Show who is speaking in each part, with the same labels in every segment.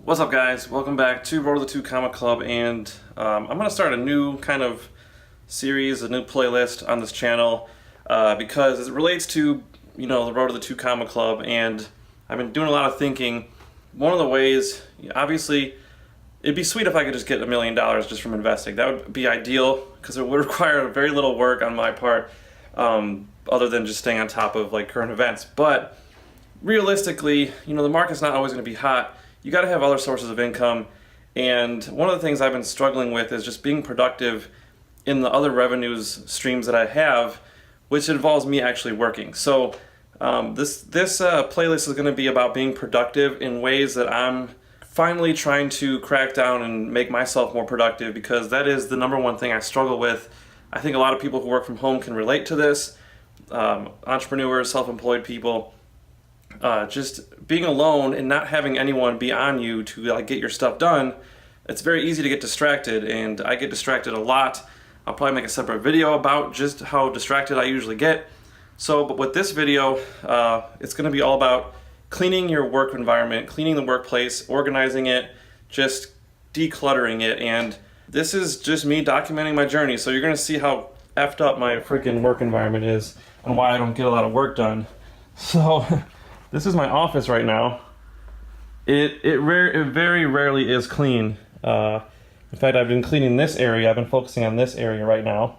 Speaker 1: What's up, guys? Welcome back to Road to the Two Comic Club, and I'm going to start a new kind of series, a new playlist on this channel because it relates to, the Road to the Two Comic Club, and I've been doing a lot of thinking. One of the ways, obviously, it'd be sweet if I could just get $1 million just from investing. That would be ideal because it would require very little work on my part, other than just staying on top of like current events. But realistically, the market's not always going to be hot. You got to have other sources of income, and one of the things I've been struggling with is just being productive in the other revenues streams that I have, which involves me actually working. So this playlist is going to be about being productive in ways that I'm finally trying to crack down and make myself more productive, because that is the number one thing I struggle with. I think a lot of people who work from home can relate to this. Entrepreneurs, self-employed people. Just being alone and not having anyone be on you to get your stuff done, it's very easy to get distracted, and I get distracted a lot. I'll probably make a separate video about just how distracted I usually get. But with this video, it's going to be all about cleaning your work environment, cleaning the workplace, organizing it, just decluttering it, and this is just me documenting my journey. So you're going to see how effed up my freaking work environment is and why I don't get a lot of work done. So this is my office right now. It very rarely is clean. In fact, I've been cleaning this area. I've been focusing on this area right now.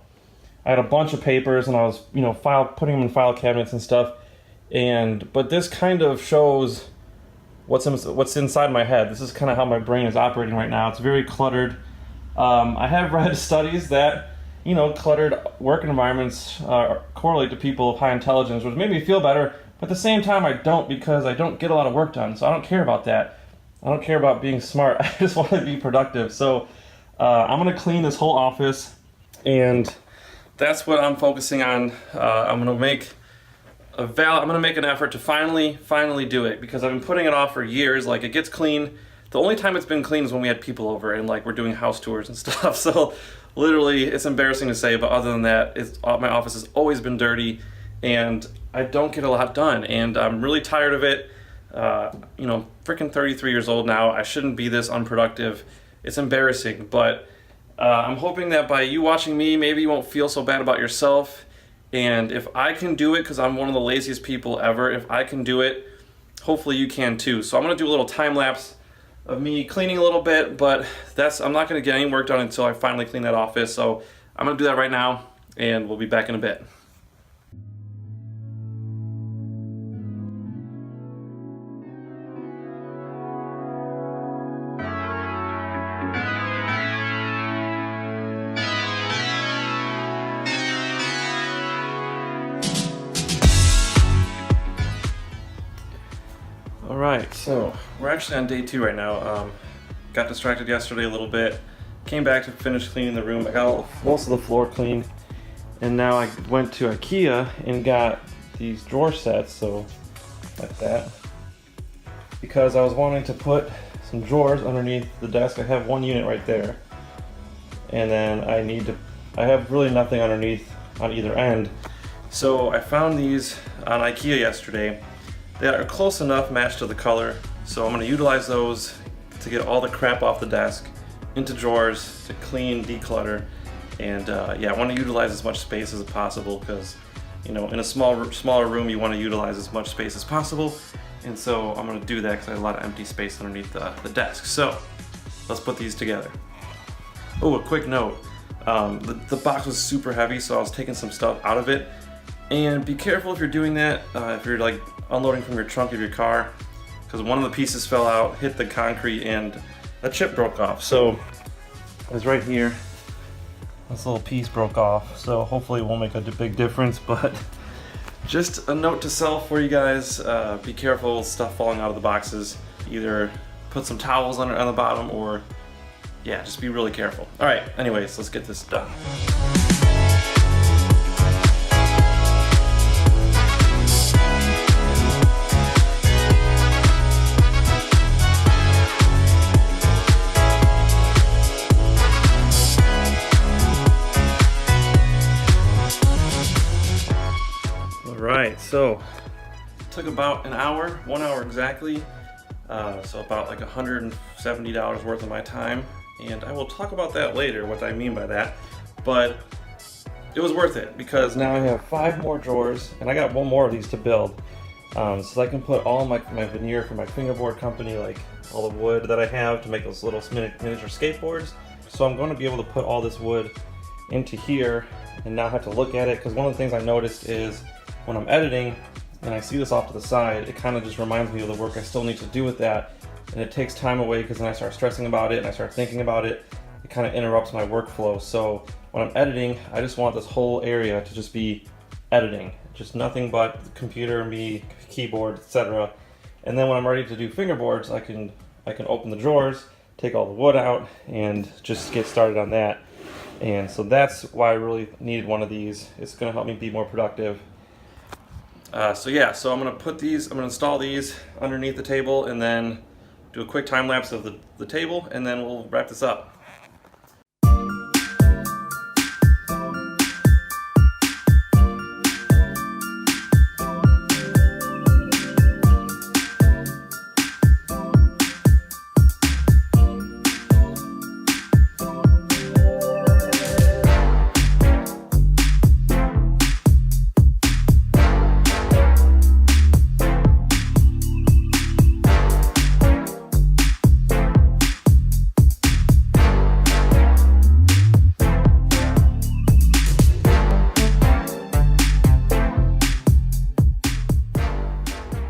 Speaker 1: I had a bunch of papers, and I was, putting them in file cabinets and stuff. But this kind of shows what's inside my head. This is kind of how my brain is operating right now. It's very cluttered. I have read studies that, cluttered work environments correlate to people of high intelligence, which made me feel better. But at the same time, I don't, because I don't get a lot of work done, so I don't care about that. I don't care about being smart. I just want to be productive. So I'm going to clean this whole office, and that's what I'm focusing on. I'm going to make an effort to finally do it, because I've been putting it off for years. Like, it gets clean. The only time it's been clean is when we had people over and we're doing house tours and stuff. So literally, it's embarrassing to say, but other than that, my office has always been dirty, and I don't get a lot done, and I'm really tired of it. Freaking 33 years old now. I shouldn't be this unproductive. It's embarrassing, but I'm hoping that by you watching me, maybe you won't feel so bad about yourself. And if I can do it, because I'm one of the laziest people ever, if I can do it, hopefully you can too. So I'm going to do a little time lapse of me cleaning a little bit, but I'm not going to get any work done until I finally clean that office. So I'm going to do that right now, and we'll be back in a bit. Alright, so we're actually on day 2 right now. Got distracted yesterday a little bit. Came back to finish cleaning the room. I got most of the floor cleaned. And now I went to IKEA and got these drawer sets, so like that. Because I was wanting to put some drawers underneath the desk. I have one unit right there. And then I have really nothing underneath on either end. So I found these on IKEA yesterday. They are close enough matched to the color, so I'm going to utilize those to get all the crap off the desk into drawers to clean, declutter, and I want to utilize as much space as possible, because in a smaller room you want to utilize as much space as possible, and so I'm going to do that because I have a lot of empty space underneath the desk. So let's put these together. Oh, a quick note, the box was super heavy, so I was taking some stuff out of it, and be careful if you're doing that, if you're unloading from your trunk of your car, because one of the pieces fell out, hit the concrete, and a chip broke off. So it's right here. This little piece broke off, so hopefully it won't make a big difference, but just a note to self for you guys, be careful with stuff falling out of the boxes. Either put some towels on the bottom, or just be really careful. Alright, anyways, let's get this done. Alright, so it took about an hour, 1 hour exactly, So about like $170 worth of my time, and I will talk about that later, what I mean by that. But it was worth it because now I have 5 more drawers, and I got 1 more of these to build. So I can put all my veneer for my fingerboard company, like all the wood that I have to make those little miniature skateboards. So I'm going to be able to put all this wood into here and not have to look at it, because one of the things I noticed is when I'm editing and I see this off to the side, it kind of just reminds me of the work I still need to do with that, and it takes time away because then I start stressing about it and I start thinking about it. It kind of interrupts my workflow. So when I'm editing, I just want this whole area to just be editing, just nothing but the computer, me, keyboard, etc. And then when I'm ready to do fingerboards, I can open the drawers, take all the wood out, and just get started on that. And so that's why I really needed one of these. It's going to help me be more productive. So I'm going to install these underneath the table and then do a quick time lapse of the table, and then we'll wrap this up.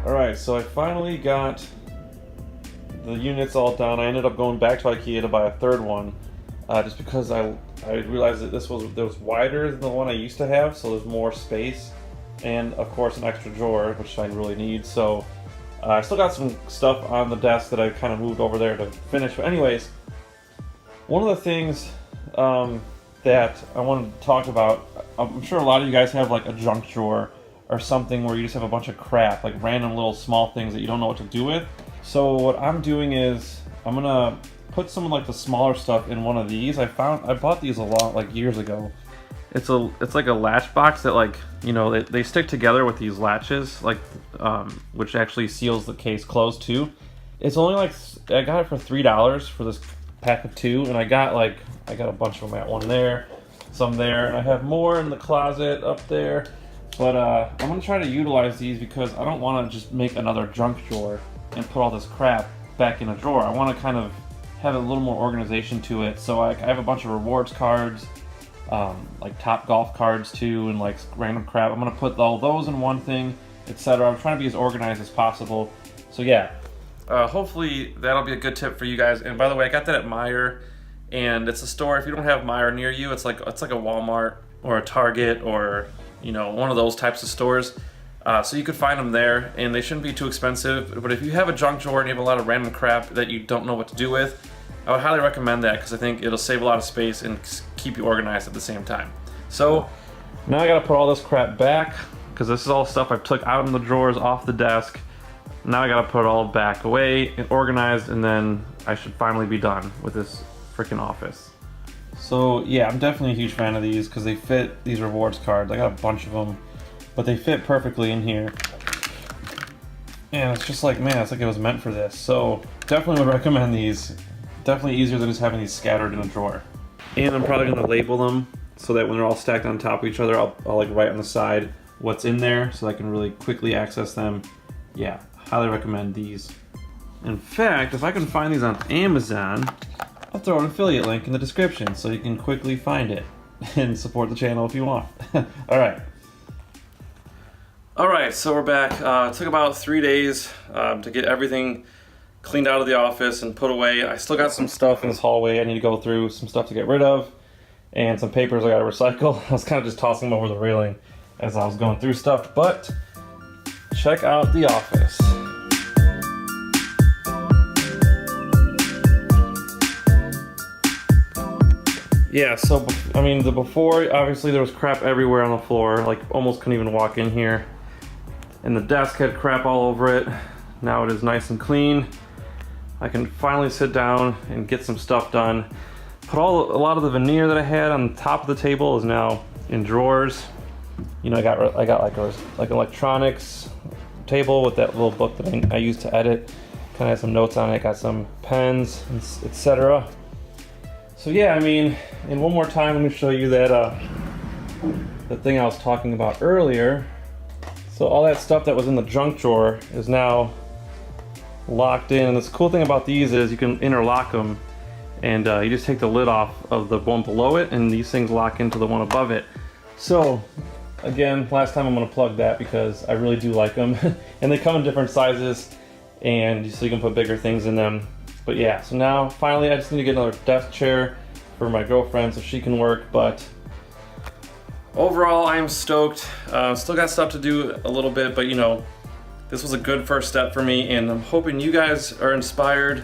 Speaker 1: Alright, so I finally got the units all done. I ended up going back to IKEA to buy a 3rd one, just because I realized that this was wider than the one I used to have, so there's more space, and of course an extra drawer, which I really need. So I still got some stuff on the desk that I kind of moved over there to finish. But anyways, one of the things that I wanted to talk about, I'm sure a lot of you guys have like a junk drawer or something where you just have a bunch of crap, like random little small things that you don't know what to do with. So what I'm doing is I'm gonna put some of like the smaller stuff in one of these. I bought these a lot, like years ago. It's like a latch box that, like, you know, they stick together with these latches, like which actually seals the case closed too. It's only like, I got it for $3 for this pack of 2, and I got a bunch of them at one there, some there, and I have more in the closet up there. But I'm going to try to utilize these because I don't want to just make another junk drawer and put all this crap back in a drawer. I want to kind of have a little more organization to it. So I have a bunch of rewards cards, like top golf cards too, and like random crap. I'm going to put all those in one thing, etc. I'm trying to be as organized as possible. So yeah, hopefully that'll be a good tip for you guys. And by the way, I got that at Meijer, and it's a store. If you don't have Meijer near you, it's like a Walmart or a Target or, you know, one of those types of stores. So you could find them there, and they shouldn't be too expensive. But if you have a junk drawer and you have a lot of random crap that you don't know what to do with, I would highly recommend that, because I think it'll save a lot of space and keep you organized at the same time. So now I gotta put all this crap back, because this is all stuff I took out in the drawers off the desk. Now I gotta put it all back away and organized, and then I should finally be done with this freaking office. So yeah, I'm definitely a huge fan of these because they fit these rewards cards. I got a bunch of them, but they fit perfectly in here. And it's just like, man, it's like it was meant for this. So definitely would recommend these. Definitely easier than just having these scattered in a drawer. And I'm probably gonna label them so that when they're all stacked on top of each other, I'll like write on the side what's in there so I can really quickly access them. Yeah, highly recommend these. In fact, if I can find these on Amazon, I'll throw an affiliate link in the description so you can quickly find it and support the channel if you want. Alright, so we're back. It took about 3 days to get everything cleaned out of the office and put away. I still got some stuff in this hallway I need to go through, some stuff to get rid of, and some papers I gotta recycle. I was kind of just tossing them over the railing as I was going through stuff, but check out the office. Yeah, so, I mean, the before, obviously there was crap everywhere on the floor, like almost couldn't even walk in here. And the desk had crap all over it. Now it is nice and clean. I can finally sit down and get some stuff done. A lot of the veneer that I had on top of the table is now in drawers. You know, I got like electronics table with that little book that I use to edit. Kind of has some notes on it, got some pens, etc. So yeah, I mean, and one more time, let me show you that the thing I was talking about earlier. So all that stuff that was in the junk drawer is now locked in, and this cool thing about these is you can interlock them, and you just take the lid off of the one below it, and these things lock into the one above it. So again, last time I'm going to plug that because I really do like them, and they come in different sizes, and so you can put bigger things in them. But yeah, so now finally I just need to get another desk chair for my girlfriend so she can work. But overall, I am stoked. Still got stuff to do a little bit, but you know, this was a good first step for me, and I'm hoping you guys are inspired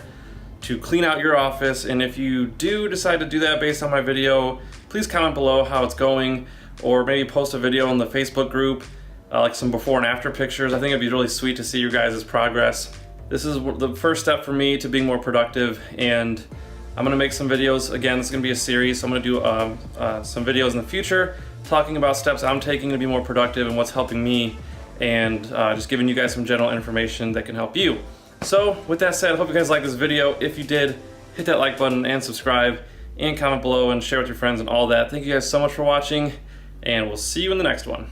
Speaker 1: to clean out your office. And if you do decide to do that based on my video, please comment below how it's going, or maybe post a video in the Facebook group, like some before and after pictures. I think it'd be really sweet to see your guys' progress. This is the first step for me to being more productive, and I'm gonna make some videos. Again, this is gonna be a series, so I'm gonna do some videos in the future talking about steps I'm taking to be more productive and what's helping me, and just giving you guys some general information that can help you. So with that said, I hope you guys liked this video. If you did, hit that like button and subscribe, and comment below and share with your friends and all that. Thank you guys so much for watching, and we'll see you in the next one.